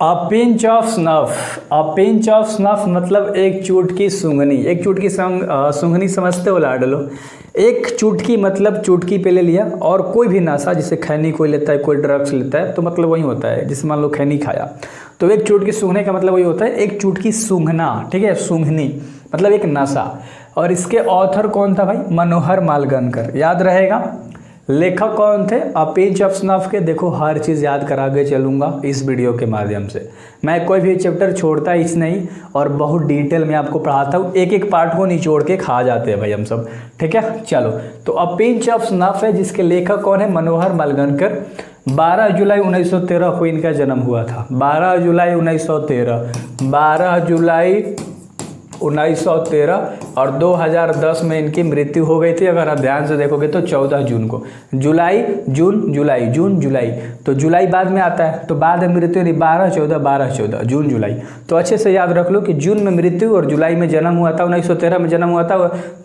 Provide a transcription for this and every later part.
A pinch of snuff. A pinch of snuff मतलब एक चुटकी सूंघनी। एक चुटकी सूंघनी समझते हो लाडलो। एक चुटकी मतलब चुटकी पे ले लिया, और कोई भी नशा जैसे खैनी कोई लेता है, कोई ड्रग्स लेता है, तो मतलब वही होता है। जैसे मान लो खैनी खाया तो एक चुटकी सूंघने का मतलब वही होता है, एक चुटकी सूंघना। ठीक है, सूंघनी मतलब एक नशा। और इसके ऑथर कौन था भाई? मनोहर मालगनकर। याद रहेगा। लेखक कौन थे? अ पिंच ऑफ स्नफ के। देखो हर चीज़ याद करा के चलूँगा इस वीडियो के माध्यम से। मैं कोई भी चैप्टर छोड़ता ही नहीं, और बहुत डिटेल में आपको पढ़ाता हूँ। एक एक पार्ट को निचोड़ के खा जाते हैं भाई हम सब। ठीक है, चलो। तो अ पिंच ऑफ स्नफ है, जिसके लेखक कौन है? मनोहर मालगनकर। 12 जुलाई 1913 को इनका जन्म हुआ था। 12 जुलाई 1913, 12 जुलाई 1913, और 2010 में इनकी मृत्यु हो गई थी। अगर आप ध्यान से देखोगे तो 14 जून को। जुलाई, जून, जुलाई, जून, जुलाई, तो जुलाई बाद में आता है, तो बाद में मृत्यु नहीं। 12 14, 12 14, जून, जुलाई। तो अच्छे से याद रख लो कि जून में मृत्यु और जुलाई में जन्म हुआ था। 1913 में जन्म हुआ था,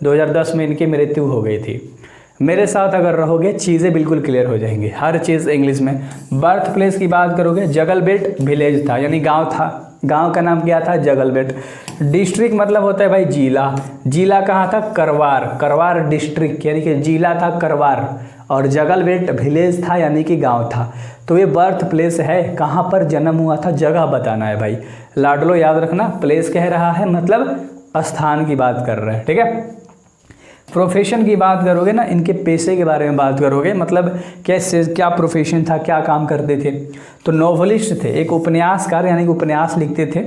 2010 में इनकी मृत्यु हो गई थी। मेरे साथ अगर रहोगे चीज़ें बिल्कुल क्लियर हो जाएंगी, हर चीज़ इंग्लिश में। बर्थ प्लेस की बात करोगे, जगलबेट विलेज था, यानी गांव था। गांव का नाम क्या था? जगलबेट। डिस्ट्रिक्ट मतलब होता है भाई जिला। जिला कहाँ था? करवार। करवार डिस्ट्रिक्ट, यानी कि जिला था करवार। और जगलबेट विलेज था, यानी कि गांव था। तो ये बर्थ प्लेस है, कहाँ पर जन्म हुआ था, जगह बताना है भाई। लाडलो याद रखना, प्लेस कह रहा है मतलब स्थान की बात कर रहे हैं। ठीक है। प्रोफेशन की बात करोगे ना, इनके पेशे के बारे में बात करोगे, मतलब कैसे क्या प्रोफेशन था, क्या काम करते थे। तो नोवेलिस्ट थे, एक उपन्यासकार, यानी कि उपन्यास लिखते थे।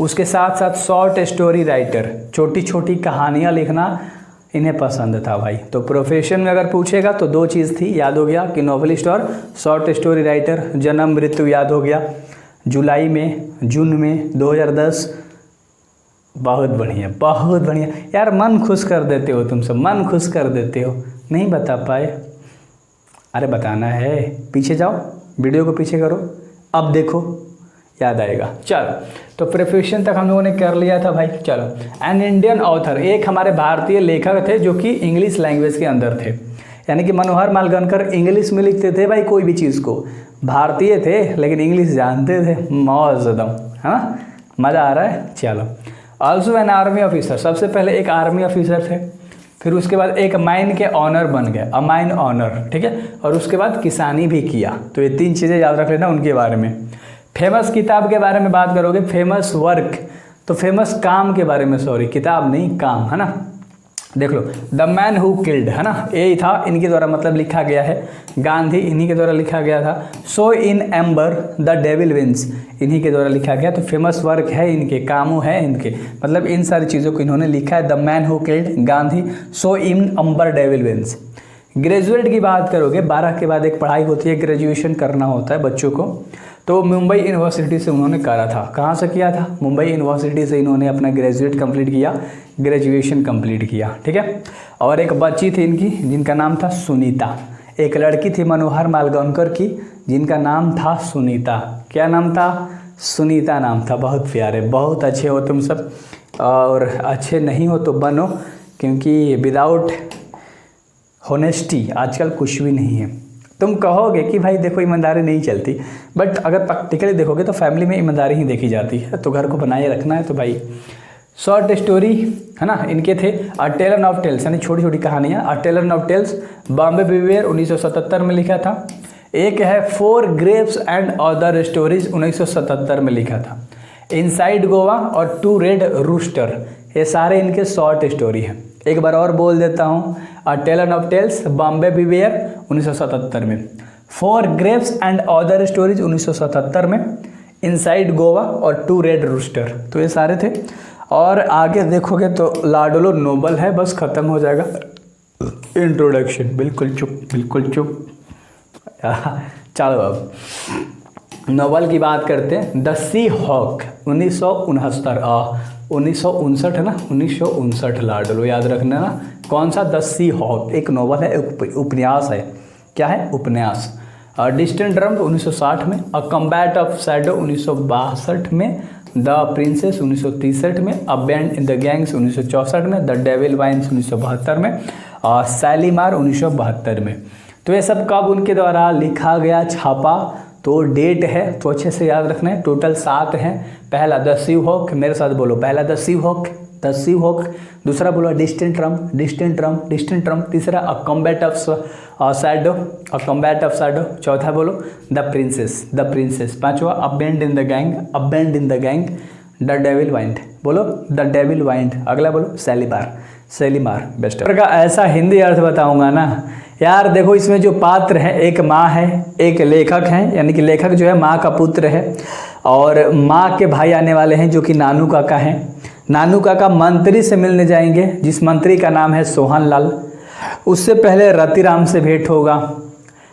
उसके साथ साथ शॉर्ट स्टोरी राइटर, छोटी छोटी कहानियाँ लिखना इन्हें पसंद था भाई। तो प्रोफेशन में अगर पूछेगा तो दो चीज़ थी, याद हो गया कि नोवेलिस्ट और शॉर्ट स्टोरी राइटर। जन्म मृत्यु याद हो गया, जुलाई में, जून में, 2010। बहुत बढ़िया, बहुत बढ़िया यार, मन खुश कर देते हो तुम सब, मन खुश कर देते हो। नहीं बता पाए? अरे बताना है, पीछे जाओ, वीडियो को पीछे करो, अब देखो याद आएगा। चलो, तो प्रोफेशन तक हम लोगों ने कर लिया था भाई। चलो, एन इंडियन ऑथर, एक हमारे भारतीय लेखक थे जो कि इंग्लिश लैंग्वेज के अंदर थे। यानी कि मनोहर मालगनकर इंग्लिश में लिखते थे भाई, कोई भी चीज़ को। भारतीय थे लेकिन इंग्लिश जानते थे, मौज एकदम, है ना? मज़ा आ रहा है। चलो, ऑल्सो एन आर्मी ऑफिसर, सबसे पहले एक आर्मी ऑफिसर थे। फिर उसके बाद एक माइन के ऑनर बन गए, अ माइन ऑनर। ठीक है, और उसके बाद किसानी भी किया। तो ये तीन चीज़ें याद रख लेना उनके बारे में। फेमस किताब के बारे में बात करोगे, फेमस वर्क, तो फेमस काम के बारे में, सॉरी किताब नहीं काम, है ना? देख लो, द मैन हु किल्ड, है ना, यही था इनके द्वारा मतलब लिखा गया है। गांधी इन्हीं के द्वारा लिखा गया था। सो in amber the devil wins, इन्हीं के द्वारा लिखा गया। तो फेमस वर्क है इनके, कामों है इनके, मतलब इन सारी चीज़ों को इन्होंने लिखा है। The man who killed Gandhi, so in ember devil wins. Graduate की बात करोगे, 12 के बाद एक पढ़ाई होती है, ग्रेजुएशन करना होता है बच्चों को। तो मुंबई यूनिवर्सिटी से उन्होंने करा था। कहाँ से किया था? मुंबई यूनिवर्सिटी से इन्होंने अपना ग्रेजुएट कंप्लीट किया, ग्रेजुएशन कंप्लीट किया। ठीक है। और एक बच्ची थी इनकी जिनका नाम था सुनीता। एक लड़की थी मनोहर मालगनकर की जिनका नाम था सुनीता। क्या नाम था? सुनीता नाम था। बहुत प्यारे, बहुत अच्छे हो तुम सब, और अच्छे नहीं हो तो बनो, क्योंकि विदाउट होनेस्टी आजकल कुछ भी नहीं है। तुम कहोगे कि भाई देखो ईमानदारी नहीं चलती, बट अगर प्रैक्टिकली देखोगे तो फैमिली में ईमानदारी ही देखी जाती है। तो घर को बनाए रखना है तो भाई। शॉर्ट स्टोरी, है ना, इनके थे अ टेलर ऑफ टेल्स, यानी छोटी छोटी कहानियाँ। A tailor of tales, Bombay beware 1977 में लिखा था। एक है four grapes and other stories, 1977 में लिखा था। इनसाइड गोवा और टू रेड रूस्टर, ये सारे इनके शॉर्ट स्टोरी हैं। एक बार और बोल देता हूँ, a tailor of tales, Bombay beware 1977 में, four grapes and other stories 1977 में, इनसाइड गोवा और टू रेड रूस्टर, तो ये सारे थे। और आगे देखोगे तो लाडलो नोबल है, बस खत्म हो जाएगा इंट्रोडक्शन। बिल्कुल चुप, बिल्कुल चुप। चलो अब नोबल की बात करते हैं। द सी हॉक 1969, 1959 है ना, 1959 लाडलो याद रखना ना। कौन सा? द सी हॉक, एक नोवेल है, उपन्यास है। क्या है? उपन्यास। डिस्टेंट ड्रम 1960 में, अ कम्बैट ऑफ शैडो 1962 में, द प्रिंसेस 1963 में, अ बैंड इन द गैंग्स 1964 में, द डेविल वाइन्स 1972 में, शालीमार 1972 में। तो ये सब कब उनके द्वारा लिखा गया, छापा? तो डेट है तो अच्छे से याद रखना है। टोटल 7 हैं। पहला द सीहॉक, मेरे साथ बोलो, पहला द सीहॉक, द सीहॉक। दूसरा बोलो distant drum, distant drum, distant drum. तीसरा a combat of shadow, a combat of shadow. चौथा बोलो द प्रिंसेस, द प्रिंसेस। पांचवा a band in the gang, a band in the gang. The devil wind, बोलो the devil wind. अगला बोलो सेलिबार, सेलिमार। Best का ऐसा हिंदी अर्थ बताऊंगा ना यार। देखो इसमें जो पात्र है, एक माँ है, एक लेखक है, यानी कि लेखक जो है माँ का पुत्र है, और माँ के भाई आने वाले हैं जो कि नानू काका हैं। नानू काका मंत्री से मिलने जाएंगे, जिस मंत्री का नाम है सोहन लाल। उससे पहले रतिराम से भेंट होगा,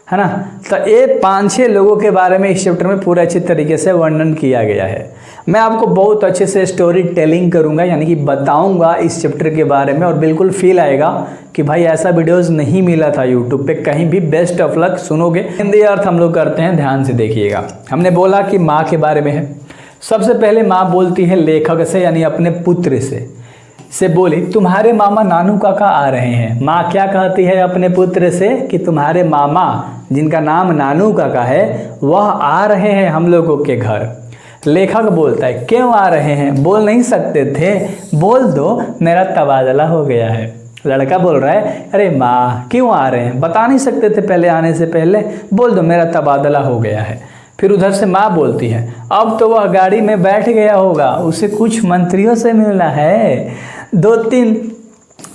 है ना। तो ये 5-6 लोगों के बारे में इस चैप्टर में पूरे अच्छे तरीके से वर्णन किया गया है। मैं आपको बहुत अच्छे से स्टोरी टेलिंग करूंगा, यानी कि बताऊंगा इस चैप्टर के बारे में, और बिल्कुल फील आएगा कि भाई ऐसा वीडियोस नहीं मिला था यूट्यूब पे कहीं भी। Best of luck. सुनोगे हिंदी अर्थ हम लोग करते हैं, ध्यान से देखिएगा। हमने बोला कि माँ के बारे में है। सबसे पहले माँ बोलती है लेखक से, यानी अपने पुत्र से बोली तुम्हारे मामा नानू काका आ रहे हैं। माँ क्या कहती है अपने पुत्र से कि तुम्हारे मामा जिनका नाम नानू काका है वह आ रहे हैं हम लोगों के घर। लेखक बोलता है क्यों आ रहे हैं, बोल नहीं सकते थे, बोल दो मेरा तबादला हो गया है। लड़का बोल रहा है अरे माँ क्यों आ रहे हैं, बता नहीं सकते थे पहले आने से पहले, बोल दो मेरा तबादला हो गया है। फिर उधर से माँ बोलती है अब तो वह गाड़ी में बैठ गया होगा, उसे कुछ मंत्रियों से मिलना है, 2-3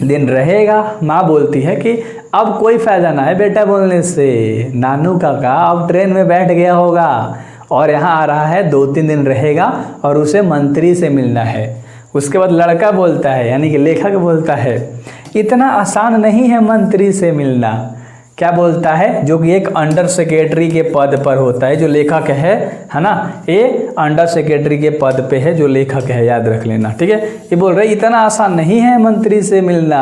दिन रहेगा। माँ बोलती है कि अब कोई फ़ायदा ना है बेटा बोलने से, नानू काका अब ट्रेन में बैठ गया होगा और यहाँ आ रहा है, 2-3 दिन रहेगा और उसे मंत्री से मिलना है। उसके बाद लड़का बोलता है, यानी कि लेखक बोलता है इतना आसान नहीं है मंत्री से मिलना। क्या बोलता है, जो कि एक अंडर सेक्रेटरी के पद पर होता है, जो लेखक है ना, ये अंडर सेक्रेटरी के पद पे है जो लेखक है, याद रख लेना, ठीक है। ये बोल रहे इतना आसान नहीं है मंत्री से मिलना।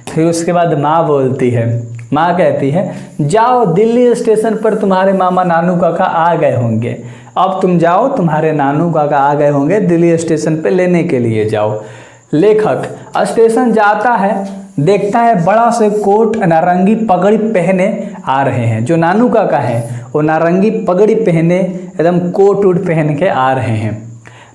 फिर उसके बाद माँ बोलती है, माँ कहती है जाओ दिल्ली स्टेशन पर तुम्हारे मामा नानू काका आ गए होंगे, अब तुम जाओ, तुम्हारे नानू काका आ गए होंगे, दिल्ली स्टेशन पे लेने के लिए जाओ। लेखक स्टेशन जाता है, देखता है बड़ा से कोट नारंगी पगड़ी पहने आ रहे हैं। जो नानू काका है वो नारंगी पगड़ी पहने एकदम कोट उट पहन के आ रहे हैं।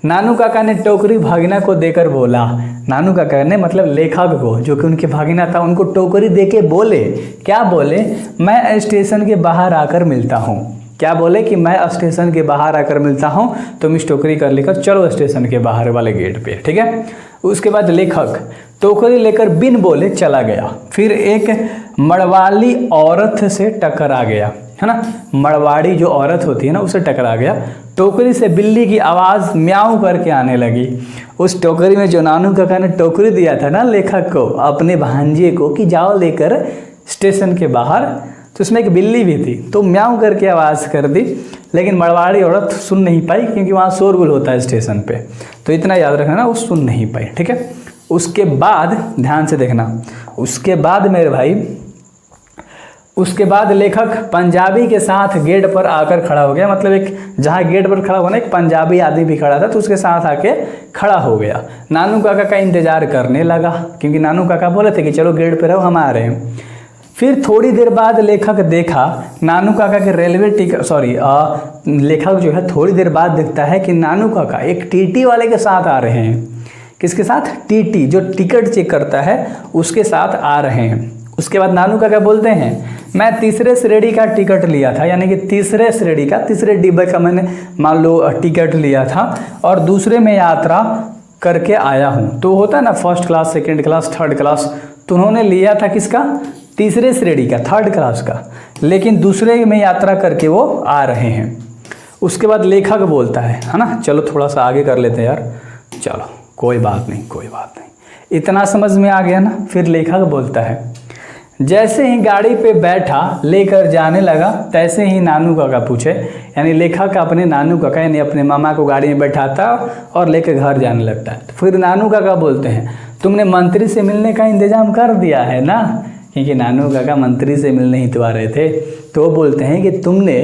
नानू काका ने टोकरी भागिना को देकर बोला, नानू काका ने मतलब लेखक को, जो कि उनके भागिना था, उनको टोकरी देके बोले, क्या बोले, मैं स्टेशन के बाहर आकर मिलता हूँ। क्या बोले कि मैं स्टेशन के बाहर आकर मिलता हूँ, तुम इस टोकरी कर लेकर चलो स्टेशन के बाहर वाले गेट पे, ठीक है। उसके बाद लेखक टोकरी लेकर बिन बोले चला गया। फिर एक मड़वाली औरत से टकरा गया, है ना, मड़वाड़ी जो औरत होती है ना उससे टकरा गया। टोकरी से बिल्ली की आवाज़ म्याऊं करके आने लगी। उस टोकरी में जो नानू काका ने टोकरी दिया था ना लेखक को, अपने भांजे को, कि जाओ लेकर स्टेशन के बाहर, तो उसमें एक बिल्ली भी थी, तो म्याऊं करके आवाज़ कर दी। लेकिन मड़वाड़ी औरत सुन नहीं पाई, क्योंकि वहाँ शोरगुल होता है स्टेशन पे, तो इतना याद रखना ना, वो सुन नहीं पाई, ठीक है। उसके बाद ध्यान से देखना, उसके बाद मेरे भाई, उसके बाद लेखक पंजाबी के साथ गेट पर आकर खड़ा हो गया। मतलब एक जहाँ गेट पर खड़ा हुआ ना, एक पंजाबी आदमी भी खड़ा था, तो उसके साथ आके खड़ा हो गया। नानू काका का इंतजार करने लगा, क्योंकि नानू काका बोले थे कि चलो गेट पे रहो, हम आ रहे हैं। फिर थोड़ी देर बाद लेखक देखा नानू काका के रेलवे टिकट लेखक जो है थोड़ी देर बाद देखता है कि नानू काका एक टीटी वाले के साथ आ रहे हैं। किसके साथ, टीटी जो टिकट चेक करता है उसके साथ आ रहे हैं। उसके बाद नानू काका बोलते हैं मैं तीसरे श्रेणी का टिकट लिया था, यानी कि तीसरे श्रेणी का, तीसरे डिब्बे का मैंने मान लो टिकट लिया था और दूसरे में यात्रा करके आया हूँ। तो होता है ना first class, second class, third class, तो उन्होंने लिया था किसका, तीसरे श्रेणी का, थर्ड क्लास का, लेकिन दूसरे में यात्रा करके वो आ रहे हैं। उसके बाद लेखक बोलता है ना, चलो थोड़ा सा आगे कर लेते हैं यार, चलो कोई बात नहीं, कोई बात नहीं, इतना समझ में आ गया ना। फिर लेखक बोलता है जैसे ही गाड़ी पे बैठा लेकर जाने लगा, तैसे ही नानू काका पूछे, यानी लेखक अपने नानू काका यानी अपने मामा को गाड़ी में बैठाता और लेकर घर जाने लगता है। तो फिर नानू काका बोलते हैं तुमने मंत्री से मिलने का इंतजाम कर दिया है ना, क्योंकि नानू काका मंत्री से मिलने ही तो आ रहे थे। तो बोलते हैं कि तुमने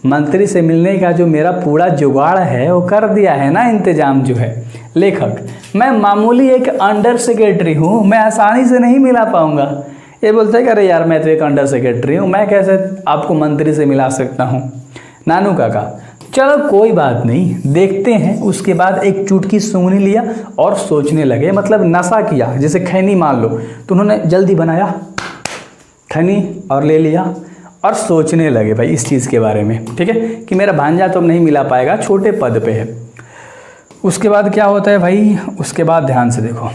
मंत्री से मिलने का जो मेरा पूरा जुगाड़ है वो कर दिया है ना, इंतजाम जो है। लेखक मैं मामूली एक अंडर सेक्रेटरी हूँ, मैं आसानी से नहीं मिला पाऊँगा। ये बोलते हैं कि अरे यार मैं तो एक अंडर सेक्रेटरी हूँ, मैं कैसे आपको मंत्री से मिला सकता हूँ। नानू काका, चलो कोई बात नहीं, देखते हैं। उसके बाद एक चुटकी सूंघनी लिया और सोचने लगे, मतलब नशा किया, जैसे खैनी मान लो, तो उन्होंने जल्दी बनाया खैनी और ले लिया और सोचने लगे भाई इस चीज़ के बारे में, ठीक है, कि मेरा भांजा तो अब नहीं मिला पाएगा, छोटे पद पे है। उसके बाद क्या होता है भाई, उसके बाद ध्यान से देखो,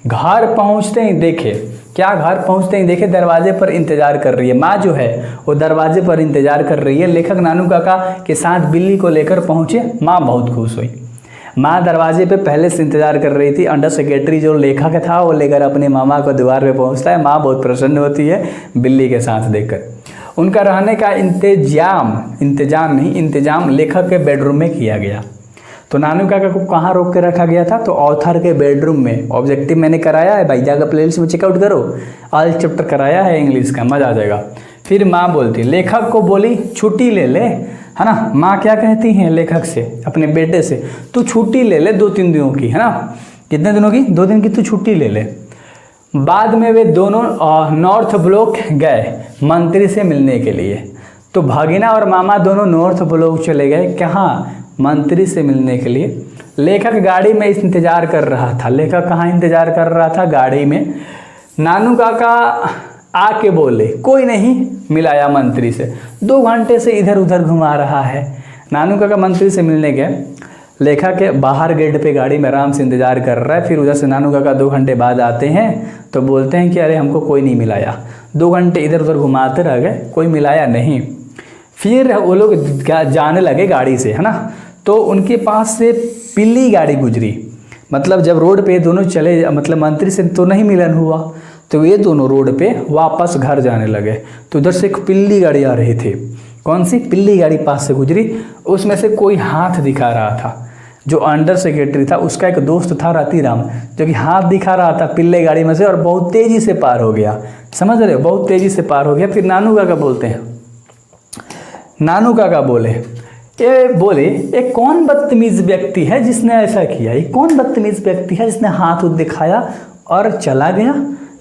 घर पहुंचते ही देखे, क्या घर पहुंचते ही देखे दरवाजे पर इंतजार कर रही है माँ, जो है वो दरवाजे पर इंतजार कर रही है। लेखक नानू काका के साथ बिल्ली को लेकर पहुंचे, माँ बहुत खुश हुई। माँ दरवाजे पे पहले से इंतजार कर रही थी। अंडर सेक्रेटरी जो लेखक था वो लेकर अपने मामा को द्वार पे पहुंचता है। माँ बहुत प्रसन्न होती है बिल्ली के साथ देखकर। उनका रहने का इंतजाम लेखक के बेडरूम में किया गया। तो नानू काका को कहाँ रोक के रखा गया था, तो ऑथर के बेडरूम में। ऑब्जेक्टिव मैंने कराया है भाई, जाकर प्लेलिस्ट में चेकआउट करो, ऑल चैप्टर कराया है इंग्लिश का, मजा आ जाएगा। फिर माँ बोलती, लेखक को बोली छुट्टी ले ले, है ना। माँ क्या कहती हैं लेखक से, अपने बेटे से, तू छुट्टी ले ले 2-3 दिनों की, है ना। कितने दिनों की, 2 दिन की तू छुट्टी ले ले। बाद में वे दोनों नॉर्थ ब्लॉक गए मंत्री से मिलने के लिए। तो भागिना और मामा दोनों नॉर्थ ब्लॉक चले गए, कहाँ, मंत्री से मिलने के लिए। लेखक गाड़ी में इंतजार कर रहा था। लेखक कहाँ इंतजार कर रहा था, गाड़ी में। नानू काका आके बोले, कोई नहीं मिलाया मंत्री से, 2 घंटे से इधर उधर घुमा रहा है। नानू काका मंत्री से मिलने गए, लेखक के बाहर गेट पे गाड़ी में आराम से इंतजार कर रहा है। फिर उधर से नानू काका 2 घंटे बाद आते हैं तो बोलते हैं कि अरे हमको कोई नहीं मिलाया, 2 घंटे इधर उधर घुमाते रह गए, कोई मिलाया नहीं। फिर वो लोग जाने लगे गाड़ी से, है ना। तो उनके पास से पीली गाड़ी गुजरी, मतलब जब रोड पे दोनों चले, मतलब मंत्री से तो नहीं मिलन हुआ, तो ये दोनों रोड पे वापस घर जाने लगे। तो उधर से एक पीली गाड़ी आ रही थी। कौन सी पीली गाड़ी पास से गुजरी, उसमें से कोई हाथ दिखा रहा था। जो अंडर सेक्रेटरी था उसका एक दोस्त था रतिराम, जो कि हाथ दिखा रहा था पिल्ले गाड़ी में से, और बहुत तेज़ी से पार हो गया। समझ रहे हो, बहुत तेज़ी से पार हो गया। फिर नानू काका बोलते हैं, नानू काका बोले, ये कौन बदतमीज व्यक्ति है जिसने ऐसा किया, ये कौन बदतमीज व्यक्ति है जिसने हाथ दिखाया और चला गया।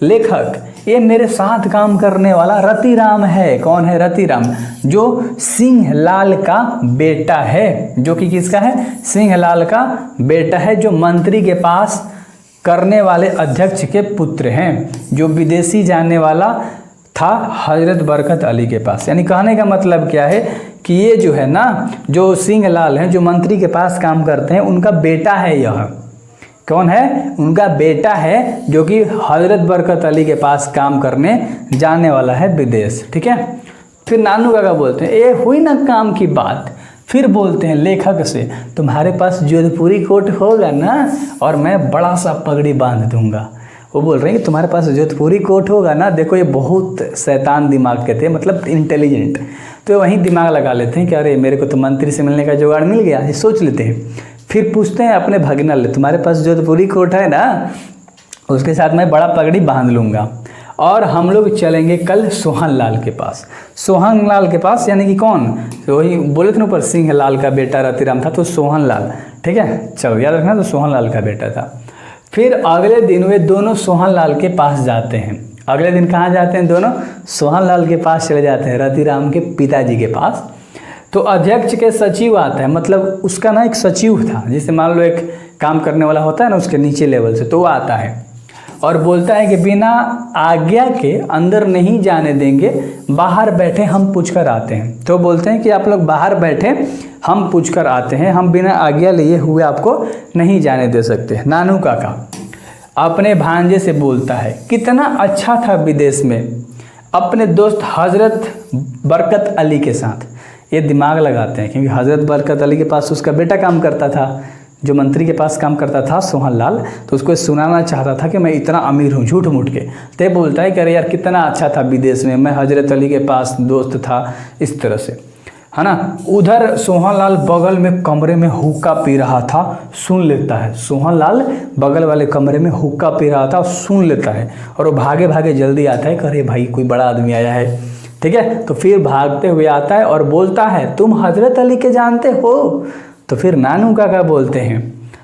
लेखक, ये मेरे साथ काम करने वाला रतिराम है। कौन है, रतिराम, जो सिंह लाल का बेटा है, जो कि किसका है, सिंह लाल का बेटा है, जो मंत्री के पास करने वाले अध्यक्ष के पुत्र हैं, जो विदेशी जाने वाला था हजरत बरकत अली के पास। यानी कहने का मतलब क्या है कि ये जो है ना, जो सिंह लाल हैं, जो मंत्री के पास काम करते हैं, उनका बेटा है। यह कौन है, उनका बेटा है, जो कि हजरत बरकत अली के पास काम करने जाने वाला है विदेश, ठीक है। फिर नानू काका बोलते हैं, ये हुई ना काम की बात। फिर बोलते हैं लेखक से, तुम्हारे पास जोधपुरी कोट होगा ना, और मैं बड़ा सा पगड़ी बांध दूंगा। वो बोल रहे हैं कि तुम्हारे पास जोधपुरी कोट होगा ना। देखो ये बहुत शैतान दिमाग के थे, मतलब इंटेलिजेंट, तो वहीं दिमाग लगा लेते हैं कि अरे मेरे को तो मंत्री से मिलने का जुगाड़ मिल गया, ये सोच लेते हैं। फिर पूछते हैं अपने भगना ले, तुम्हारे पास जोधपुरी कोट है ना, उसके साथ मैं बड़ा पगड़ी बांध लूँगा, और हम लोग चलेंगे कल सोहन लाल के पास। सोहन लाल के पास यानी कि कौन, तो वही बोले थे ना ऊपर, सिंह लाल का बेटा रतिराम था, तो सोहन लाल, ठीक है, चलो याद रखना, तो सोहन लाल का बेटा था। फिर अगले दिन वे दोनों सोहन लाल के पास जाते हैं। अगले दिन कहाँ जाते हैं, दोनों सोहन लाल के पास चले जाते हैं, रतिराम के पिताजी के पास। तो अध्यक्ष के सचिव आता है, मतलब उसका ना एक सचिव था, जिसे मान लो एक काम करने वाला होता है ना उसके नीचे लेवल से, तो वो आता है और बोलता है कि बिना आज्ञा के अंदर नहीं जाने देंगे, बाहर बैठे हम पूछकर आते हैं। तो बोलते हैं कि आप लोग बाहर बैठे, हम पूछकर आते हैं, हम बिना आज्ञा लिए हुए आपको नहीं जाने दे सकते। नानू काका अपने भांजे से बोलता है, कितना अच्छा था विदेश में अपने दोस्त हजरत बरकत अली के साथ। ये दिमाग लगाते हैं क्योंकि हजरत बरकत अली के पास उसका बेटा काम करता था, जो मंत्री के पास काम करता था सोहन लाल, तो उसको सुनाना चाहता था कि मैं इतना अमीर हूँ झूठ मूठ के। तो बोलता है कि अरे यार कितना अच्छा था विदेश में, मैं हजरत अली के पास दोस्त था, इस तरह से, है ना। उधर सोहन लाल बगल में कमरे में हुक्का पी रहा था, सुन लेता है। सोहन लाल बगल वाले कमरे में हुक्का पी रहा था, सुन लेता है, और वो भागे भागे जल्दी आता है कि अरे भाई कोई बड़ा आदमी आया है, ठीक है। तो फिर भागते हुए आता है और बोलता है, तुम हजरत अली के जानते हो। तो फिर नानू काका बोलते हैं,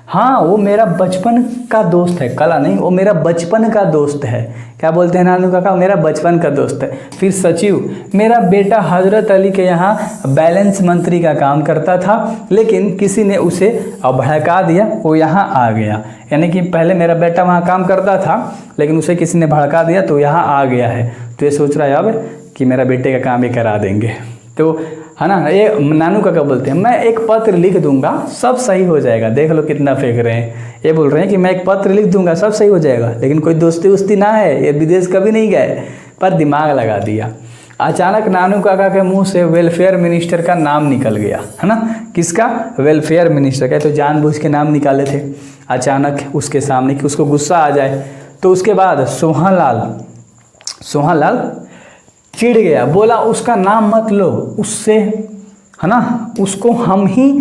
हाँ वो मेरा बचपन का दोस्त है, कला नहीं, वो मेरा बचपन का दोस्त है। क्या बोलते हैं नानू काका, मेरा बचपन का दोस्त है। फिर सचिव, मेरा बेटा हजरत अली के यहाँ बैलेंस मंत्री का काम करता था, लेकिन किसी ने उसे भड़का दिया, वो यहाँ आ गया। यानी कि पहले मेरा बेटा वहाँ काम करता था, लेकिन उसे किसी ने भड़का दिया तो यहाँ आ गया है। तो ये सोच रहा है अब कि मेरा बेटे का काम ही करा देंगे। तो है ना, ये नानू काका बोलते हैं मैं एक पत्र लिख दूंगा सब सही हो जाएगा। देख लो कितना फेंक रहे हैं। ये बोल रहे हैं कि मैं एक पत्र लिख दूंगा सब सही हो जाएगा, लेकिन कोई दोस्ती उस्ती ना है, ये विदेश कभी नहीं गए, पर दिमाग लगा दिया। अचानक नानू काका के मुंह से वेलफेयर मिनिस्टर का नाम निकल गया, है ना। किसका? वेलफेयर मिनिस्टर का। तो जानबूझ के नाम निकाले थे अचानक उसके सामने कि उसको गुस्सा आ जाए। तो उसके बाद सोहनलाल चिढ़ गया, बोला उसका नाम मत लो, उससे है ना, उसको हम ही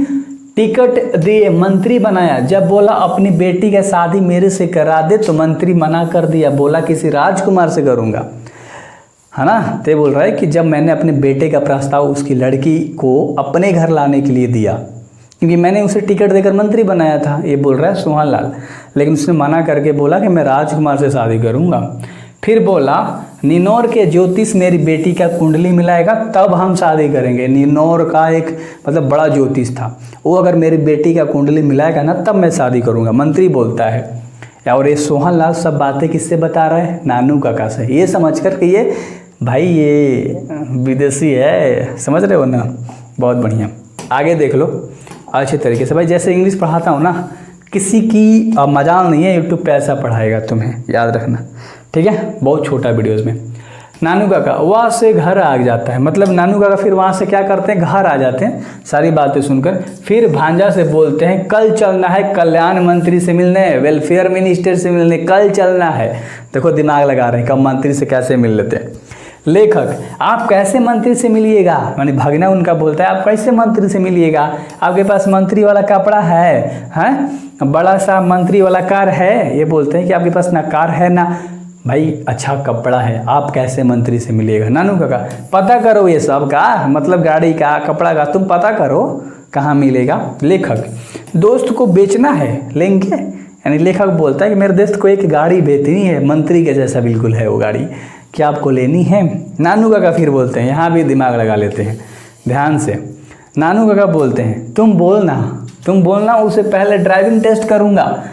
टिकट दिए, मंत्री बनाया। जब बोला अपनी बेटी का शादी मेरे से करा दे तो मंत्री मना कर दिया, बोला किसी राजकुमार से करूँगा, है ना। तो बोल रहा है कि जब मैंने अपने बेटे का प्रस्ताव उसकी लड़की को अपने घर लाने के लिए दिया, क्योंकि मैंने उसे टिकट देकर मंत्री बनाया था, ये बोल रहा है सोहनलाल, लेकिन उसने मना करके बोला कि मैं राजकुमार से शादी करूँगा। फिर बोला निनोर के ज्योतिष मेरी बेटी का कुंडली मिलाएगा तब हम शादी करेंगे। निनोर का एक मतलब बड़ा ज्योतिष था, वो अगर मेरी बेटी का कुंडली मिलाएगा ना तब मैं शादी करूँगा, मंत्री बोलता है। और ये सोहनलाल सब बातें किससे बता रहा है? नानू काका से। ये समझ कर कि ये भाई ये विदेशी है, समझ रहे हो ना। बहुत बढ़िया, आगे देख लो अच्छे तरीके से। भाई जैसे इंग्लिश पढ़ाता हूँ ना, किसी की मजाल नहीं है, यूट्यूब पे ऐसा पढ़ाएगा, तुम्हें याद रखना, ठीक है। बहुत छोटा वीडियोज़ में। नानू काका वहाँ से घर आ जाता है, मतलब नानू काका फिर वहाँ से क्या करते हैं, घर आ जाते हैं सारी बातें सुनकर। फिर भांजा से बोलते हैं कल चलना है कल्याण मंत्री से मिलने, वेलफेयर मिनिस्टर से मिलने, कल चलना है। देखो दिमाग लगा रहे हैं कब मंत्री से कैसे मिल लेते हैं। लेखक, आप कैसे मंत्री से मिलिएगा, माने भगना उनका बोलता है आप कैसे मंत्री से मिलिएगा, आपके पास मंत्री वाला कपड़ा है, बड़ा सा मंत्री वाला कार है। ये बोलते हैं कि आपके पास ना कार है ना भाई अच्छा कपड़ा है, आप कैसे मंत्री से मिलिएगा। नानू काका पता करो ये सब का, मतलब गाड़ी का कपड़ा का तुम पता करो कहाँ मिलेगा। लेखक, दोस्त को बेचना है लेंगे, यानी लेखक बोलता है कि मेरे दोस्त को एक गाड़ी बेचनी है, मंत्री के जैसा बिल्कुल है वो गाड़ी, क्या आपको लेनी है। नानू काका फिर बोलते हैं, यहाँ भी दिमाग लगा लेते हैं ध्यान से। नानू काका बोलते हैं तुम बोलना उससे पहले ड्राइविंग टेस्ट करूँगा,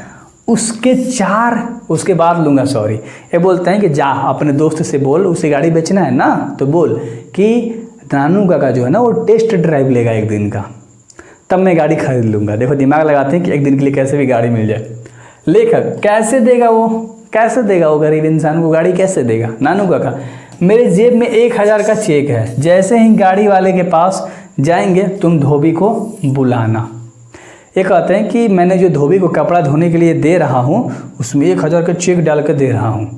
उसके बाद लूँगा, सॉरी। ये बोलते हैं कि जा अपने दोस्त से बोल, उसे गाड़ी बेचना है ना, तो बोल कि नानू काका जो है ना वो टेस्ट ड्राइव लेगा एक दिन का, तब मैं गाड़ी खरीद लूँगा। देखो दिमाग लगाते हैं कि एक दिन के लिए कैसे भी गाड़ी मिल जाए। लेखक, कैसे देगा वो गरीब इंसान को गाड़ी कैसे देगा। नानू काका, मेरे जेब में 1000 का चेक है, जैसे ही गाड़ी वाले के पास जाएंगे तुम धोबी को बुलाना। ये कहते हैं कि मैंने जो धोबी को कपड़ा धोने के लिए दे रहा हूँ उसमें 1000 का चेक डाल कर दे रहा हूँ,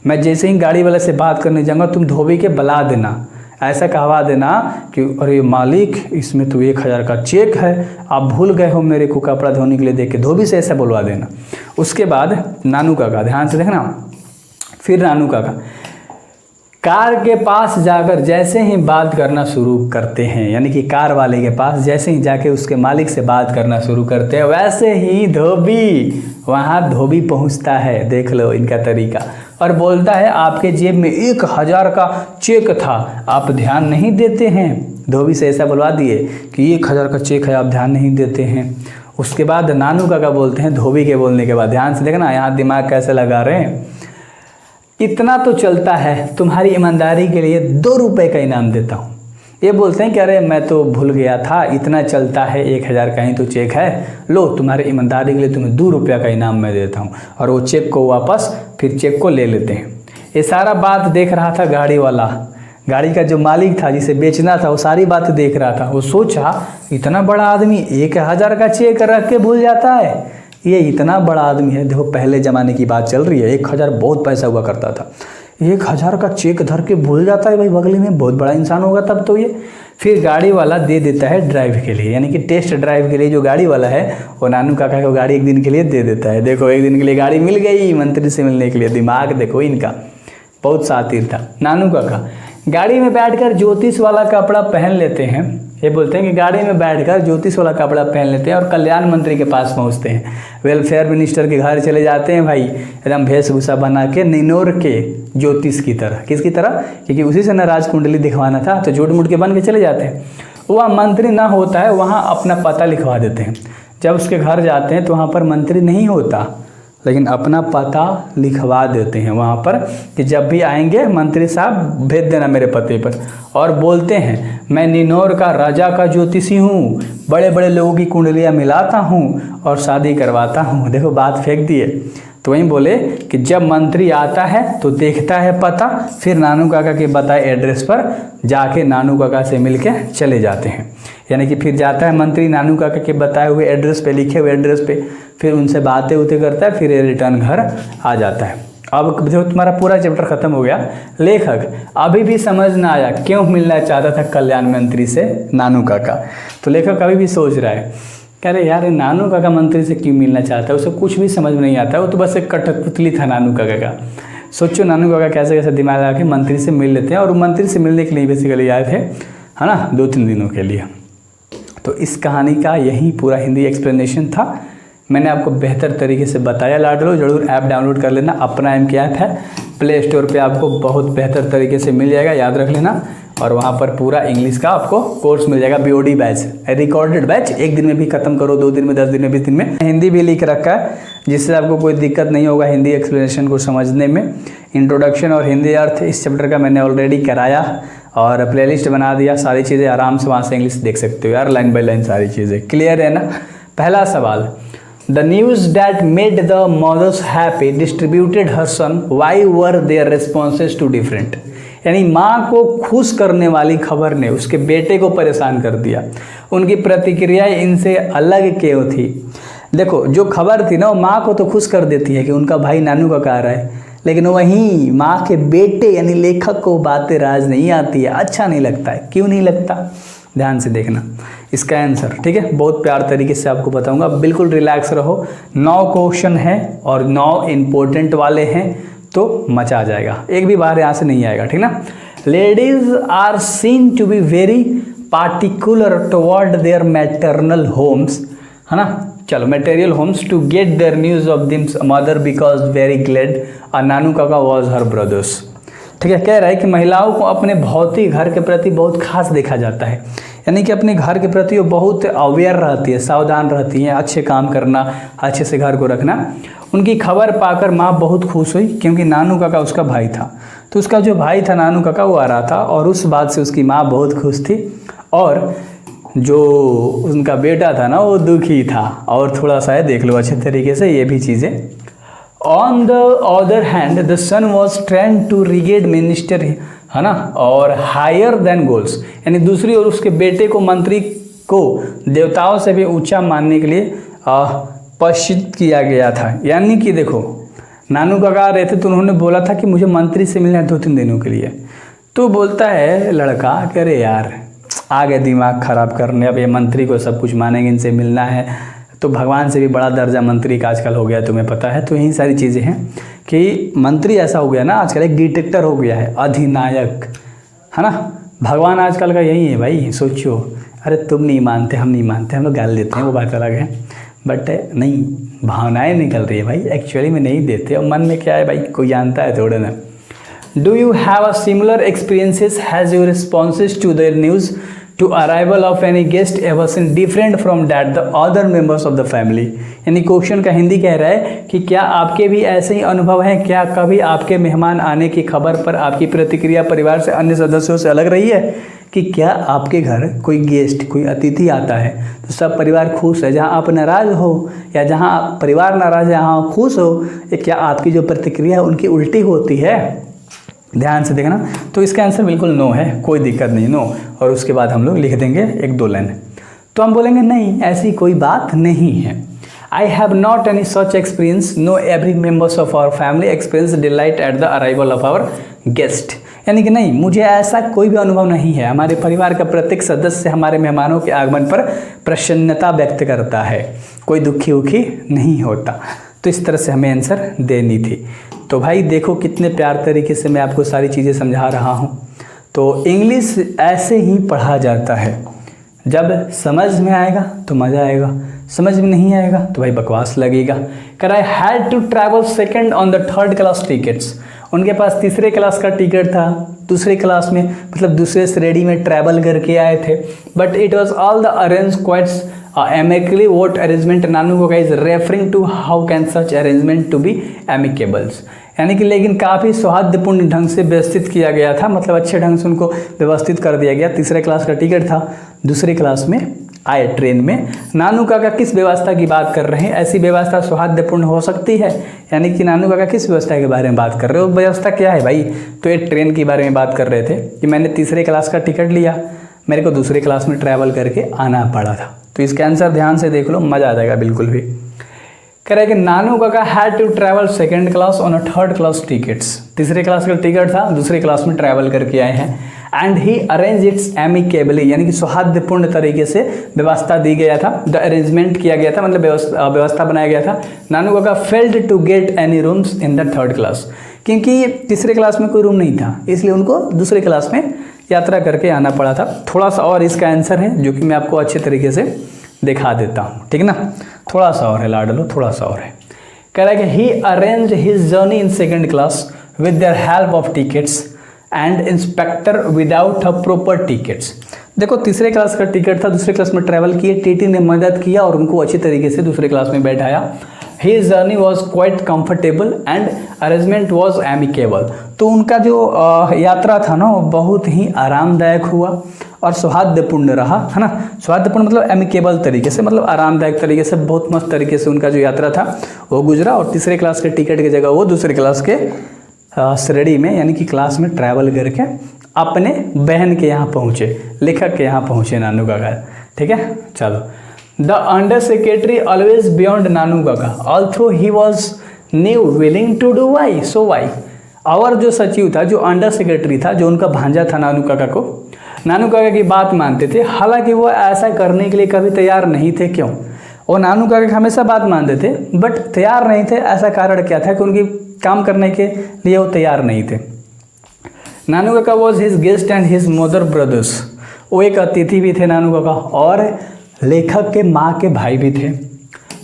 मैं जैसे ही गाड़ी वाले से बात करने जाऊँगा तुम धोबी के बुला देना, ऐसा कहवा देना कि अरे मालिक इसमें तो 1000 का चेक है, आप भूल गए हो मेरे को कपड़ा धोने के लिए दे के, धोबी से ऐसा बुलवा देना। उसके बाद नानू काका, ध्यान से देखना, फिर नानू काका कार के पास जाकर जैसे ही बात करना शुरू करते हैं, यानी कि कार वाले के पास जैसे ही जाके उसके मालिक से बात करना शुरू करते हैं, वैसे ही धोबी पहुंचता है। देख लो इनका तरीका, और बोलता है आपके जेब में 1000 का चेक था, आप ध्यान नहीं देते हैं। धोबी से ऐसा बुलवा दिए कि 1000 का चेक है, आप ध्यान नहीं देते हैं। उसके बाद नानू काका बोलते हैं धोबी के बोलने के बाद, ध्यान से देखना यहाँ दिमाग कैसे लगा रहे हैं, इतना तो चलता है, तुम्हारी ईमानदारी के लिए 2 रुपये का इनाम देता हूँ। ये बोलते हैं कि अरे मैं तो भूल गया था, इतना चलता है, 1000 का ही तो चेक है, लो तुम्हारी ईमानदारी के लिए तुम्हें 2 रुपये का इनाम मैं देता हूँ। और वो चेक को वापस फिर चेक को ले लेते हैं। ये सारा बात देख रहा था गाड़ी वाला, गाड़ी का जो मालिक था जिसे बेचना था वो सारी बात देख रहा था। वो सोचा इतना बड़ा आदमी 1000 का चेक रख के भूल जाता है, ये इतना बड़ा आदमी है। देखो पहले ज़माने की बात चल रही है, 1000 बहुत पैसा हुआ करता था, 1000 का चेक धर के भूल जाता है भाई, बगल में बहुत बड़ा इंसान होगा तब तो ये। फिर गाड़ी वाला दे देता है ड्राइव के लिए, यानी कि टेस्ट ड्राइव के लिए जो गाड़ी वाला है वो नानू काका को गाड़ी एक दिन के लिए दे देता है। देखो एक दिन के लिए गाड़ी मिल गई मंत्री से मिलने के लिए, दिमाग देखो इनका बहुत शातिर था। नानू काका गाड़ी में बैठकर ज्योतिष वाला कपड़ा पहन लेते हैं, ये बोलते हैं कि गाड़ी में बैठकर ज्योतिष वाला कपड़ा पहन लेते हैं और कल्याण मंत्री के पास पहुंचते हैं, वेलफेयर मिनिस्टर के घर चले जाते हैं भाई, एकदम वेशभूषा बना के निनोर के ज्योतिष की तरह। किसकी तरह? क्योंकि उसी से नाराज कुंडली दिखवाना था, तो झूठ मूठ के बन के चले जाते हैं। वह मंत्री ना होता है, वहाँ अपना पता लिखवा देते हैं। जब उसके घर जाते हैं तो वहाँ पर मंत्री नहीं होता, लेकिन अपना पता लिखवा देते हैं वहाँ पर कि जब भी आएंगे मंत्री साहब भेज देना मेरे पते पर। और बोलते हैं मैं निनोर का राजा का ज्योतिषी हूँ, बड़े बड़े लोगों की कुंडलियाँ मिलाता हूँ और शादी करवाता हूँ। देखो बात फेंक दिए। तो वहीं बोले कि जब मंत्री आता है तो देखता है पता, फिर नानू काका के बताए एड्रेस पर जाके नानू काका से मिलके चले जाते हैं। यानी कि फिर जाता है मंत्री नानू काका के बताए हुए एड्रेस पे, लिखे हुए एड्रेस पे, फिर उनसे बातें उतें करता है, फिर रिटर्न घर आ जाता है। अब जो तुम्हारा पूरा चैप्टर खत्म हो गया। लेखक अभी भी समझ ना आया क्यों मिलना चाहता था कल्याण मंत्री से नानू काका। तो लेखक अभी भी सोच रहा है, कह रहे यार नानू काका मंत्री से क्यों मिलना चाहता है, उसे कुछ भी समझ में नहीं आता, वो तो बस एक कठपुतली था नानू काका का। सोचो नानू काका कैसे कैसे दिमाग लगा के मंत्री से मिल लेते हैं, और मंत्री से मिलने के लिए बेसिकली आए थे, है ना, 2-3 दिनों के लिए। तो इस कहानी का यही पूरा हिंदी एक्सप्लेनेशन था। मैंने आपको बेहतर तरीके से बताया। लाडलो जरूर ऐप डाउनलोड कर लेना, अपना एम की ऐप है, प्ले स्टोर पे आपको बहुत बेहतर तरीके से मिल जाएगा, याद रख लेना। और वहाँ पर पूरा इंग्लिश का आपको कोर्स मिल जाएगा, BOD बैच, रिकॉर्डेड बैच, 1 दिन में भी खत्म करो, 2 दिन में, 10 दिन में, 20 दिन में। हिंदी भी लिख रखा है जिससे आपको कोई दिक्कत नहीं होगा हिंदी एक्सप्लेनेशन को समझने में। इंट्रोडक्शन और हिंदी अर्थ इस चैप्टर का मैंने ऑलरेडी कराया और प्लेलिस्ट बना दिया, सारी चीज़ें आराम से वहाँ से इंग्लिश देख सकते हो यार, लाइन बाय लाइन सारी चीज़ें क्लियर है ना। पहला सवाल, the news that made the mothers happy distributed her son, why were there responses to different. यानी माँ को खुश करने वाली खबर ने उसके बेटे को परेशान कर दिया, उनकी प्रतिक्रियाएं इनसे अलग क्यों थी। देखो जो खबर थी ना, वो माँ को तो खुश कर देती है कि उनका भाई नानू का आ रहा है, लेकिन वहीं माँ के बेटे यानी लेखक को बातें राज नहीं आती है, अच्छा नहीं लगता है। क्यों नहीं लगता, ध्यान से देखना इसका आंसर, ठीक है। बहुत प्यार तरीके से आपको बताऊंगा, बिल्कुल रिलैक्स रहो। 9 क्वेश्चन है और 9 इंपॉर्टेंट वाले हैं, तो मजा आ जाएगा, एक भी बाहर यहाँ से नहीं आएगा, ठीक ना। Ladies are seen to be very particular toward their maternal homes, है ना, चलो material homes, to get their news of them mother because very glad और नानू काका वॉज हर ब्रदर्स। ठीक है, कह रहा है कि महिलाओं को अपने भौतिक घर के प्रति बहुत खास देखा जाता है, यानी कि अपने घर के प्रति वो बहुत अवेयर रहती है, सावधान रहती हैं, अच्छे काम करना, अच्छे से घर को रखना। उनकी खबर पाकर माँ बहुत खुश हुई क्योंकि नानू काका उसका भाई था, तो उसका जो भाई था नानू काका वो आ रहा था, और उस बात से उसकी माँ बहुत खुश थी। और जो उनका बेटा था ना वो दुखी था, और थोड़ा सा है देख लो अच्छे तरीके से ये भी चीज़ें। On the other hand the son was trained to regard minister, है ना, और हायर देन गोल्स, यानी दूसरी ओर उसके बेटे को मंत्री को देवताओं से भी ऊंचा मानने के लिए पश्चित किया गया था। यानी कि देखो नानू काका रहे थे तो उन्होंने बोला था कि मुझे मंत्री से मिलना है 2-3 दिनों के लिए, तो बोलता है लड़का कि अरे यार आ गए दिमाग ख़राब करने, अब ये मंत्री को सब कुछ मानेंगे, इनसे मिलना है, तो भगवान से भी बड़ा दर्जा मंत्री का आजकल हो गया, तुम्हें पता है। तो यही सारी चीज़ें हैं कि मंत्री ऐसा हो गया ना आजकल, एक डिटेक्टर हो गया है, अधिनायक, है ना। भगवान आजकल का यही है भाई, सोचो, अरे तुम नहीं मानते, हम नहीं मानते, हम लोग गाल देते हैं, वो बात अलग है, बट नहीं, भावनाएं निकल रही है भाई, एक्चुअली में नहीं देते, और मन में क्या है भाई कोई जानता है थोड़ा ना। Do you have a similar experiences, has your responses to their news to arrival of any guest ever seen different from that the other members of the family। यानी क्वेश्चन का हिंदी कह रहा है कि क्या आपके भी ऐसे ही अनुभव हैं, क्या कभी आपके मेहमान आने की खबर पर आपकी प्रतिक्रिया परिवार से अन्य सदस्यों से अलग रही है, कि क्या आपके घर कोई गेस्ट, कोई अतिथि आता है तो सब परिवार खुश है, जहां आप नाराज़ हो या जहां परिवार नाराज़ है जहां आप खुश हो, क्या आपकी जो प्रतिक्रिया है उनकी उल्टी होती है। ध्यान से देखना, तो इसका आंसर बिल्कुल नो है, कोई दिक्कत नहीं, नो। और उसके बाद हम लोग लिख देंगे 1-2 लाइन, तो हम बोलेंगे नहीं ऐसी कोई बात नहीं है। I have not any such experience, no every members of our family experience delight at the arrival of our guest. यानी कि नहीं, मुझे ऐसा कोई भी अनुभव नहीं है, हमारे परिवार का प्रत्येक सदस्य हमारे मेहमानों के आगमन पर प्रसन्नता व्यक्त करता है, कोई दुखी उखी नहीं होता। तो इस तरह से हमें आंसर देनी थी। तो भाई देखो कितने प्यार तरीके से मैं आपको सारी चीज़ें समझा रहा हूँ। तो इंग्लिश ऐसे ही पढ़ा जाता है, जब समझ में आएगा तो मज़ा आएगा, समझ में नहीं आएगा तो भाई बकवास लगेगा। कह रहा है had to travel second on the third class tickets, उनके पास तीसरे क्लास का टिकट था, दूसरे क्लास में मतलब दूसरे श्रेणी में ट्रैवल करके आए थे। But it was all the arrange quites amicably what arrangement Nanu को is referring to how can such arrangement to be amicables, यानी कि लेकिन काफ़ी सौहार्दपूर्ण ढंग से व्यवस्थित किया गया था, मतलब अच्छे ढंग से उनको व्यवस्थित कर दिया गया। तीसरे क्लास का टिकट था, दूसरी क्लास में आए ट्रेन में। नानू काका किस व्यवस्था की बात कर रहे हैं? ऐसी व्यवस्था सौहार्दपूर्ण हो सकती है, यानी कि नानू काका किस व्यवस्था के बारे में बात कर रहे हो? व्यवस्था क्या है भाई? तो ये ट्रेन के बारे में बात कर रहे थे कि मैंने तीसरे क्लास का टिकट लिया, मेरे को दूसरे क्लास में ट्रैवल करके आना पड़ा था। तो इसका आंसर ध्यान से देख लो, मज़ा आ जाएगा बिल्कुल भी। कह रहा है कि Nanu Kaka had to travel second class on a third class tickets, तीसरे क्लास का टिकट था, दूसरी क्लास में ट्रैवल करके आए हैं। And he arrange its amicably, यानी कि सौहार्दपूर्ण तरीके से व्यवस्था दी गया था, द अरेंजमेंट किया गया था, मतलब व्यवस्था बनाया गया था। Nanu Kaka failed to get any rooms in the third class, क्योंकि तीसरे क्लास में कोई रूम नहीं था, इसलिए उनको दूसरे क्लास में यात्रा करके आना पड़ा था। थोड़ा सा और इसका आंसर है जो कि मैं आपको अच्छे तरीके से दिखा देता हूँ, ठीक ना? थोड़ा सा और है लाडलो, थोड़ा सा और है। कह रहा है कि he arrange his journey in second class with their help of tickets and inspector without a proper tickets. देखो तीसरे क्लास का टिकट था, दूसरे क्लास में ट्रैवल किए, टीटी ने मदद किया और उनको अच्छी तरीके से दूसरे क्लास में बैठाया। His journey was quite comfortable and arrangement was amicable। तो उनका जो यात्रा था ना वो बहुत ही आरामदायक हुआ और सौहार्दपूर्ण रहा, है ना? सौहार्दपूर्ण मतलब एमिकेबल तरीके से, मतलब आरामदायक तरीके से, बहुत मस्त तरीके से उनका जो यात्रा था वो गुजरा। और तीसरे क्लास के टिकट की जगह वो दूसरे क्लास के श्रेणी में यानी कि क्लास में ट्रैवल करके अपने बहन के यहाँ पहुँचे, लेखक के यहाँ पहुँचे नानू काका, ठीक है? चलो, the under secretary always beyond Nanu Kaka although he was new willing to do why so why. और जो सचिव था, जो अंडर सेक्रेटरी था, जो उनका भांजा था नानू काका को, नानू काका की बात मानते थे, हालांकि वो ऐसा करने के लिए कभी तैयार नहीं थे। क्यों? वो नानू काका हमेशा बात मानते थे बट तैयार नहीं थे। ऐसा कारण क्या था कि उनकी काम करने के लिए वो तैयार नहीं थे। नानू काका was his guest and his mother brothers, वो एक अतिथि भी थे नानू काका और लेखक के माँ के भाई भी थे।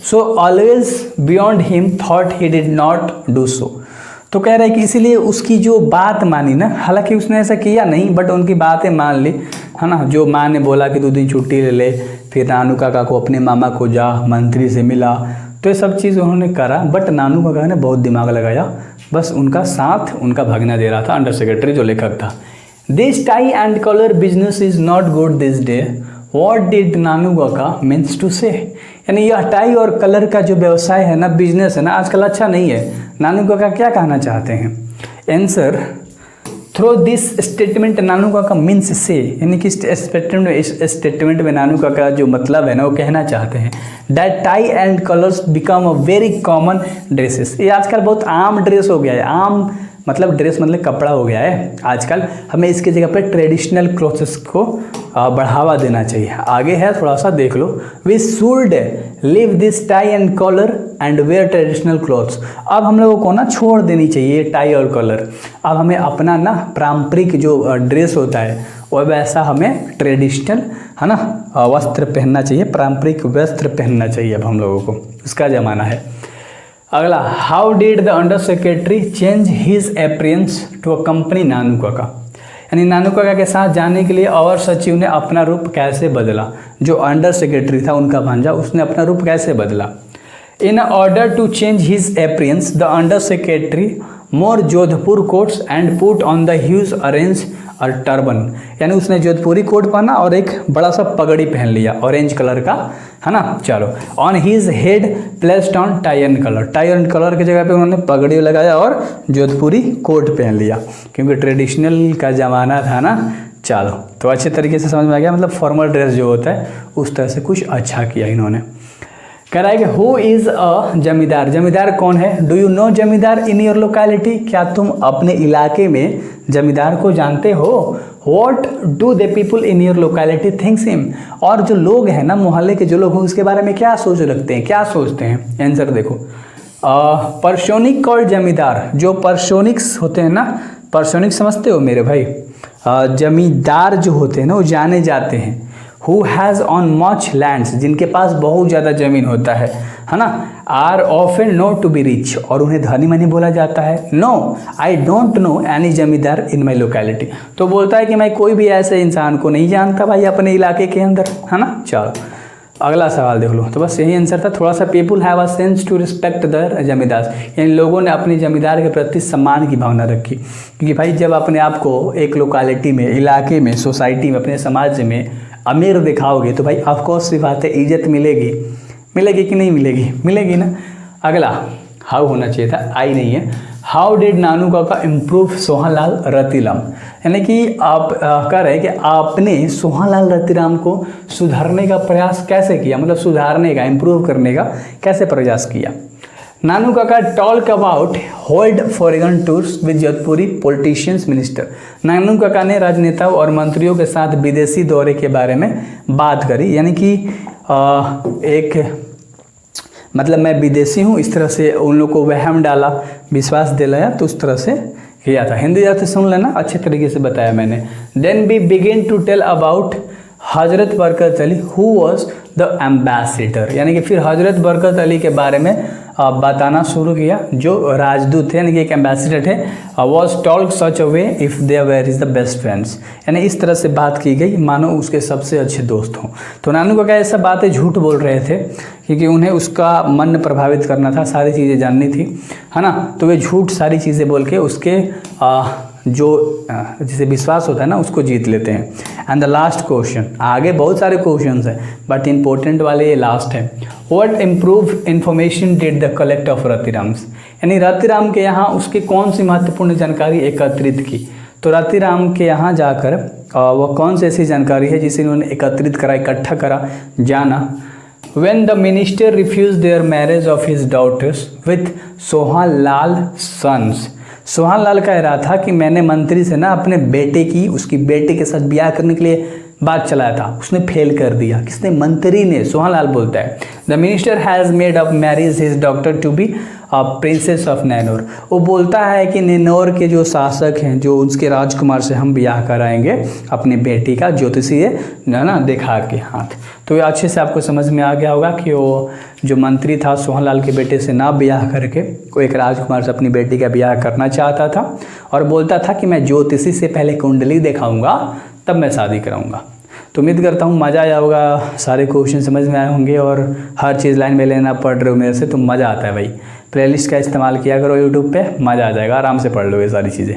So always beyond him thought he did not do so. तो कह रहे हैं कि इसीलिए उसकी जो बात मानी ना, हालांकि उसने ऐसा किया नहीं बट उनकी बातें मान ली, है ना? जो माँ ने बोला कि 2 दिन छुट्टी ले ले, फिर नानू काका को अपने मामा को जा, मंत्री से मिला, तो ये सब चीज़ उन्होंने करा। बट नानू काका ने बहुत दिमाग लगाया, बस उनका साथ उनका भागना दे रहा था अंडर सेक्रेटरी जो लेखक था। This tie and colour business is not good this day, what did Nanu Kaka means to से। यानी यह टाई और कलर का जो व्यवसाय है ना, बिजनेस है ना, आजकल अच्छा नहीं है। नानू काका क्या कहना चाहते हैं? Answer, through this statement Nanu Kaka means से, यानी कि स्टेटमेंट में नानू काका जो मतलब है ना वो कहना चाहते हैं that tie and colours become a very common dresses. ये आजकल बहुत आम ड्रेस हो गया है। आम मतलब ड्रेस मतलब कपड़ा हो गया है आजकल। हमें इसकी जगह पर ट्रेडिशनल क्लोथ्स को बढ़ावा देना चाहिए। आगे है, थोड़ा सा देख लो। We should live this tie and collar and wear traditional clothes. अब हम लोगों को ना छोड़ देनी चाहिए टाई और कॉलर। अब हमें अपना ना पारंपरिक जो ड्रेस होता है वो वैसा हमें ट्रेडिशनल, है ना, वस्त्र पहनना चाहिए, पारंपरिक वस्त्र पहनना चाहिए अब हम लोगों को, उसका ज़माना है। अगला, how did the under secretary change his appearance to accompany Nanu Kaka. यानी नानू काका के साथ जाने के लिए और सचिव ने अपना रूप कैसे बदला। जो अंडर सेक्रेटरी था उनका भांजा, उसने अपना रूप कैसे बदला। In order to change his appearance the under secretary more Jodhpur coats and put on the huge orange और टर्बन। यानी उसने जोधपुरी कोट पहना और एक बड़ा सा पगड़ी पहन लिया ऑरेंज कलर का, है ना। चलो, on his head placed on tie and colour. Tie and colour की जगह पे उन्होंने पगड़ी लगाया और जोधपुरी कोट पहन लिया, क्योंकि ट्रेडिशनल का ज़माना था ना। चलो, तो अच्छे तरीके से समझ में आ गया, मतलब फॉर्मल ड्रेस जो होता है उस तरह से कुछ अच्छा किया इन्होंने। कह रहा है कि हु इज़ अ जमींदार। जमींदार कौन है? डू यू नो जमींदार इन योर लोकेलिटी। क्या तुम अपने इलाके में जमींदार को जानते हो? What do the people in your locality thinks him. और जो लोग हैं ना, मोहल्ले के जो लोग हैं, उसके बारे में क्या सोच रखते हैं, क्या सोचते हैं। आंसर देखो, पर्सोनिक कॉल्ड जमींदार। जो पर्सोनिक्स होते हैं ना, पर्सोनिक समझते हो मेरे भाई, जमींदार जो होते हैं ना वो जाने जाते हैं। Who has on much lands, जिनके पास बहुत ज़्यादा ज़मीन होता है ना, are often known to be rich, और उन्हें धनी मनी बोला जाता है। No I don't know any zamindar in my locality, तो बोलता है कि मैं कोई भी ऐसे इंसान को नहीं जानता भाई अपने इलाके के अंदर, है ना। चलो अगला सवाल देख लो। तो बस यही आंसर था। थोड़ा सा people have a sense to respect the zamindar, यानी लोगों ने अपने जमींदार के प्रति सम्मान की भावना रखी, क्योंकि भाई जब अपने आप को एक लोकेलिटी में, इलाके में, सोसाइटी में, अपने समाज में अमीर दिखाओगे तो भाई ऑफकोर्स सी बात है इज्जत मिलेगी, मिलेगी कि नहीं मिलेगी, मिलेगी ना। अगला हाउ होना चाहिए था, आई नहीं है। हाउ डिड नानू काका इम्प्रूव सोहनलाल रतिराम, यानी कि आप कह रहे हैं कि आपने सोहनलाल रतिराम को सुधारने का प्रयास कैसे किया, मतलब सुधारने का, इम्प्रूव करने का कैसे प्रयास किया। Nanu Kaka talk about hold foreign tours with Jodhpuri politicians minister, Nanu Kaka ने राजनेताओं और मंत्रियों के साथ विदेशी दौरे के बारे में बात करी, यानी कि एक मतलब मैं विदेशी हूँ, इस तरह से उन लोग को वहम डाला, विश्वास दिलाया, तो उस तरह से किया था। हिंदी जाते सुन लेना, अच्छे तरीके से बताया मैंने। Then we begin to tell about Hazrat Barkat Ali who was the ambassador, यानी कि फिर हजरत बरकत अली के बारे में बताना शुरू किया, जो राजदूत थे, यानी कि एक एम्बेसडर थे। Was talk such a way if they were is the best friends, यानी इस तरह से बात की गई मानो उसके सबसे अच्छे दोस्त हों। तो नानू काका ऐसा बातें झूठ बोल रहे थे, क्योंकि उन्हें उसका मन प्रभावित करना था, सारी चीज़ें जाननी थी, है ना। तो वे झूठ सारी चीज़ें बोल के उसके जो जिसे विश्वास होता है ना उसको जीत लेते हैं। एंड द लास्ट क्वेश्चन, आगे बहुत सारे क्वेश्चन हैं बट इम्पोर्टेंट वाले ये लास्ट है। What improve information did the collect of Ratiram's, यानी रतिराम के यहाँ उसकी कौन सी महत्वपूर्ण जानकारी एकत्रित की। तो रतिराम के यहाँ जाकर वह कौन सी ऐसी जानकारी है जिसे उन्होंने एकत्रित करा, इकट्ठा करा, जाना। When the minister refused their marriage of his daughters with Sohanlal sons, Sohanlal कह रहा था कि मैंने मंत्री से ना अपने बेटे की, उसकी बेटे के साथ ब्याह करने के लिए बात चलाया था, उसने फेल कर दिया। किसने? मंत्री ने। सोहनलाल बोलता है the minister has made up marriage his doctor to be princess of Nainor, वो बोलता है कि नैनोर के जो शासक हैं, जो उसके राजकुमार से हम ब्याह कराएंगे अपनी बेटी का, ज्योतिषीय ना दिखा के हाथ। तो ये अच्छे से आपको समझ में आ गया होगा कि वो जो मंत्री था सोहनलाल के बेटे से ना ब्याह करके वो एक राजकुमार से अपनी बेटी का ब्याह करना चाहता था, और बोलता था कि मैं ज्योतिषी से पहले कुंडली दिखाऊंगा तब मैं शादी कराऊंगा। तो उम्मीद करता हूँ मज़ा आया होगा, सारे क्वेश्चन समझ में आए होंगे, और हर चीज़ लाइन में लेना पढ़ रहे हो मेरे से तो मज़ा आता है भाई। प्लेलिस्ट का इस्तेमाल किया करो यूट्यूब पे, मज़ा आ जाएगा, आराम से पढ़ लो ये सारी चीज़ें।